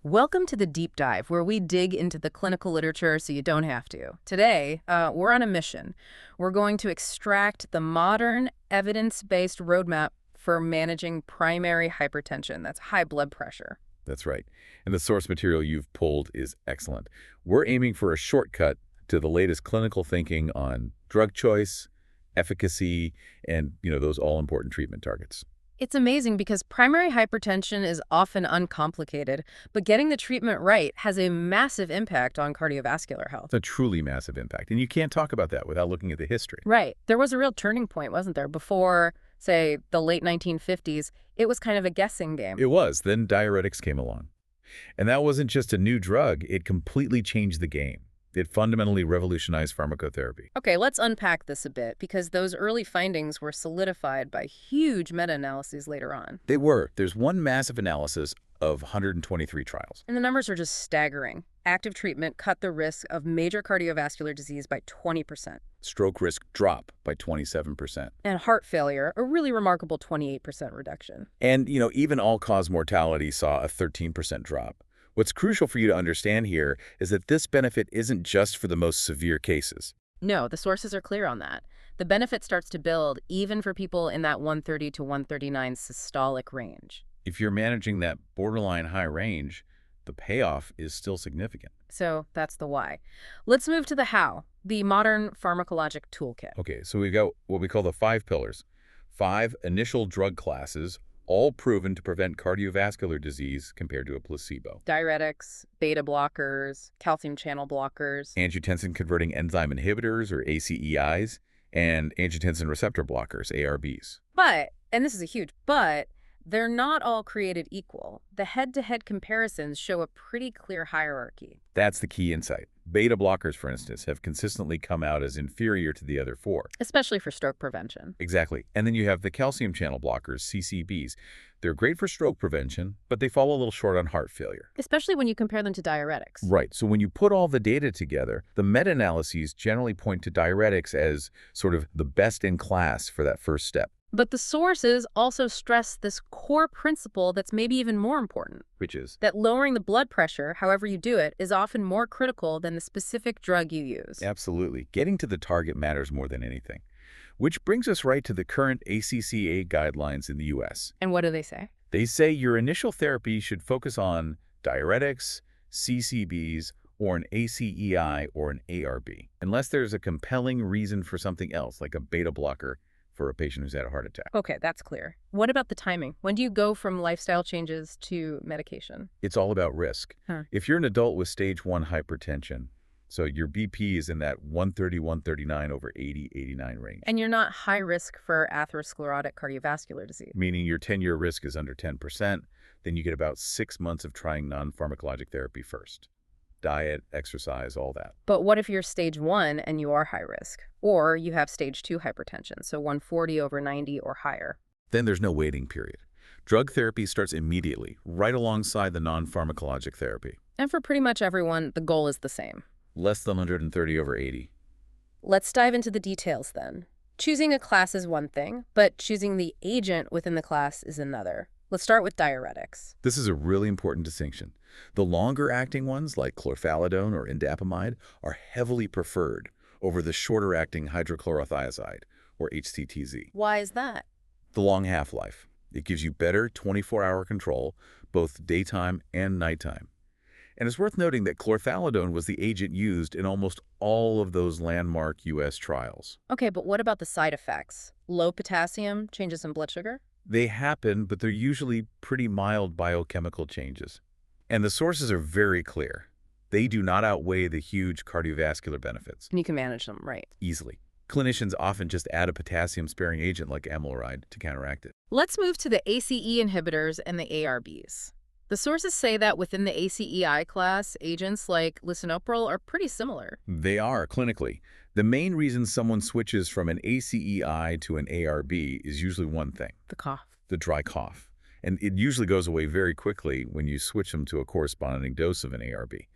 Welcome to the deep dive, where we dig into the clinical literature so you don't have to. Today, we're on a mission. We're going to extract the modern, evidence-based roadmap for managing primary hypertension. That's high blood pressure. That's right. And the source material you've pulled is excellent. We're aiming for a shortcut to the latest clinical thinking on drug choice, efficacy, and, those all-important treatment targets. It's amazing because primary hypertension is often uncomplicated, but getting the treatment right has a massive impact on cardiovascular health. It's a truly massive impact, and you can't talk about that without looking at the history. Right. There was a real turning point, wasn't there? Before, say, the late 1950s, it was kind of a guessing game. It was. Then diuretics came along. And that wasn't just a new drug. It completely changed the game. It fundamentally revolutionized pharmacotherapy. Okay, let's unpack this a bit, because those early findings were solidified by huge meta-analyses later on. They were. There's one massive analysis of 123 trials. And the numbers are just staggering. Active treatment cut the risk of major cardiovascular disease by 20%. Stroke risk dropped by 27%. And heart failure, a really remarkable 28% reduction. And, even all-cause mortality saw a 13% drop. What's crucial for you to understand here is that this benefit isn't just for the most severe cases. No, the sources are clear on that. The benefit starts to build even for people in that 130 to 139 systolic range. If you're managing that borderline high range, the payoff is still significant. So that's the why. Let's move to the how, the modern pharmacologic toolkit. Okay, so we've got what we call the 5 pillars. 5 initial drug classes, all proven to prevent cardiovascular disease compared to a placebo. Diuretics, beta blockers, calcium channel blockers. Angiotensin-converting enzyme inhibitors, or ACEIs, and angiotensin receptor blockers, ARBs. But, and this is a huge but, they're not all created equal. The head-to-head comparisons show a pretty clear hierarchy. That's the key insight. Beta blockers, for instance, have consistently come out as inferior to the other 4. Especially for stroke prevention. Exactly. And then you have the calcium channel blockers, CCBs. They're great for stroke prevention, but they fall a little short on heart failure. Especially when you compare them to diuretics. Right. So when you put all the data together, the meta-analyses generally point to diuretics as sort of the best in class for that first step. But the sources also stress this core principle that's maybe even more important. Which is? That lowering the blood pressure, however you do it, is often more critical than the specific drug you use. Absolutely. Getting to the target matters more than anything. Which brings us right to the current ACCA guidelines in the U.S. And what do they say? They say your initial therapy should focus on diuretics, CCBs, or an ACEI or an ARB, unless there's a compelling reason for something else, like a beta blocker for a patient who's had a heart attack. Okay, that's clear. What about the timing? When do you go from lifestyle changes to medication? It's all about risk. If you're an adult with stage 1 hypertension, so your BP is in that 130, 139 over 80, 89 range. And you're not high risk for atherosclerotic cardiovascular disease. Meaning your 10-year risk is under 10%, then you get about 6 months of trying non-pharmacologic therapy first. Diet, exercise, all that. But what if you're stage 1 and you are high risk? Or you have stage 2 hypertension, so 140 over 90 or higher? Then there's no waiting period. Drug therapy starts immediately, right alongside the non-pharmacologic therapy. And for pretty much everyone, the goal is the same. Less than 130 over 80. Let's dive into the details then. Choosing a class is one thing, but choosing the agent within the class is another. Let's start with diuretics. This is a really important distinction. The longer-acting ones, like chlorphalidone or indapamide, are heavily preferred over the shorter-acting hydrochlorothiazide, or HCTZ. Why is that? The long half-life. It gives you better 24-hour control, both daytime and nighttime. And it's worth noting that chlorphalidone was the agent used in almost all of those landmark U.S. trials. Okay, but what about the side effects? Low potassium, changes in blood sugar? They happen, but they're usually pretty mild biochemical changes. And the sources are very clear. They do not outweigh the huge cardiovascular benefits. And you can manage them, right? Easily. Clinicians often just add a potassium-sparing agent like amiloride to counteract it. Let's move to the ACE inhibitors and the ARBs. The sources say that within the ACEI class, agents like lisinopril are pretty similar. They are, clinically. The main reason someone switches from an ACEI to an ARB is usually one thing. The cough. The dry cough. And it usually goes away very quickly when you switch them to a corresponding dose of an ARB.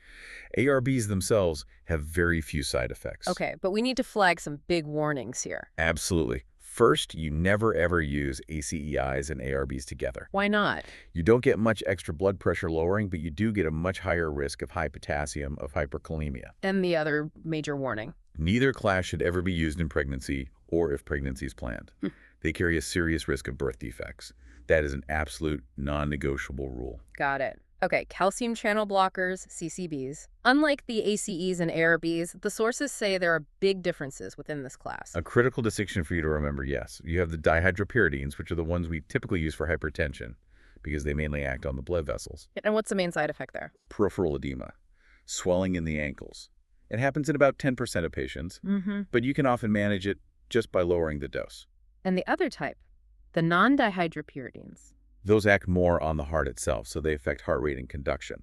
ARBs themselves have very few side effects. Okay, but we need to flag some big warnings here. Absolutely. First, you never ever use ACEIs and ARBs together. Why not? You don't get much extra blood pressure lowering, but you do get a much higher risk of high potassium, of hyperkalemia. And the other major warning. Neither class should ever be used in pregnancy or if pregnancy is planned. They carry a serious risk of birth defects. That is an absolute non-negotiable rule. Got it. Okay, calcium channel blockers, CCBs. Unlike the ACEs and ARBs, the sources say there are big differences within this class. A critical distinction for you to remember, yes. You have the dihydropyridines, which are the ones we typically use for hypertension because they mainly act on the blood vessels. And what's the main side effect there? Peripheral edema, swelling in the ankles. It happens in about 10% of patients, but you can often manage it just by lowering the dose. And the other type, the non-dihydropyridines. Those act more on the heart itself, so they affect heart rate and conduction.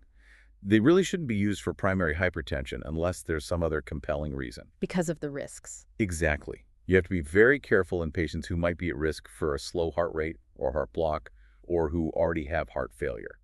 They really shouldn't be used for primary hypertension unless there's some other compelling reason. Because of the risks. Exactly. You have to be very careful in patients who might be at risk for a slow heart rate or heart block or who already have heart failure.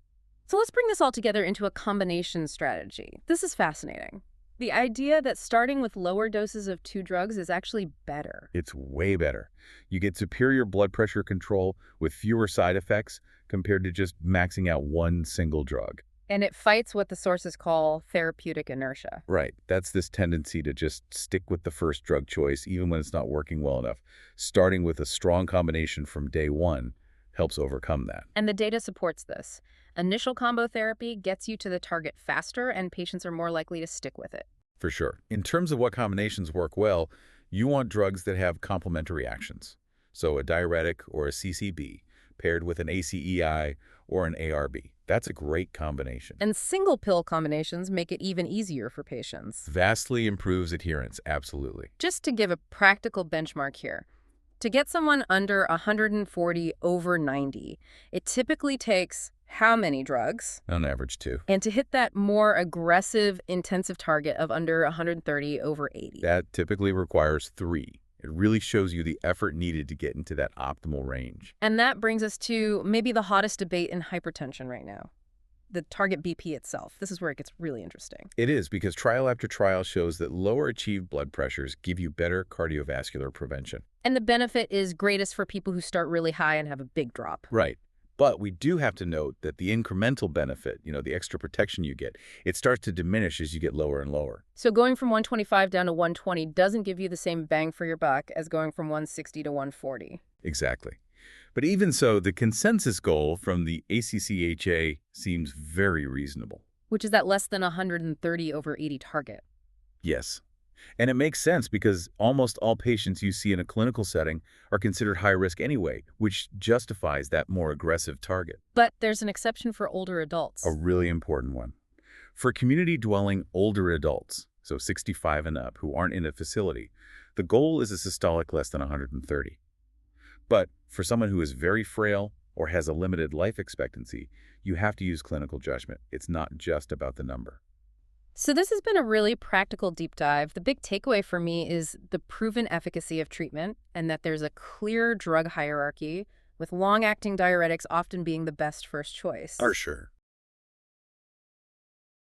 So let's bring this all together into a combination strategy. This is fascinating. The idea that starting with lower doses of two drugs is actually better. It's way better. You get superior blood pressure control with fewer side effects compared to just maxing out one single drug. And it fights what the sources call therapeutic inertia. Right. That's this tendency to just stick with the first drug choice even when it's not working well enough. Starting with a strong combination from day one helps overcome that. And the data supports this. Initial combo therapy gets you to the target faster, and patients are more likely to stick with it. For sure. In terms of what combinations work well, you want drugs that have complementary actions. So a diuretic or a CCB paired with an ACEI or an ARB. That's a great combination. And single pill combinations make it even easier for patients. Vastly improves adherence, absolutely. Just to give a practical benchmark here, to get someone under 140 over 90, it typically takes how many drugs? On average, 2. And to hit that more aggressive, intensive target of under 130 over 80. That typically requires 3. It really shows you the effort needed to get into that optimal range. And that brings us to maybe the hottest debate in hypertension right now, the target BP itself. This is where it gets really interesting. It is, because trial after trial shows that lower achieved blood pressures give you better cardiovascular prevention. And the benefit is greatest for people who start really high and have a big drop. Right. But we do have to note that the incremental benefit, the extra protection you get, it starts to diminish as you get lower and lower. So going from 125 down to 120 doesn't give you the same bang for your buck as going from 160 to 140. Exactly. But even so, the consensus goal from the ACCHA seems very reasonable. Which is that less than 130 over 80 target. Yes. And it makes sense because almost all patients you see in a clinical setting are considered high risk anyway, which justifies that more aggressive target. But there's an exception for older adults. A really important one. For community-dwelling older adults, so 65 and up, who aren't in a facility, the goal is a systolic less than 130. But for someone who is very frail or has a limited life expectancy, you have to use clinical judgment. It's not just about the number. So this has been a really practical deep dive. The big takeaway for me is the proven efficacy of treatment and that there's a clear drug hierarchy, with long-acting diuretics often being the best first choice. For sure.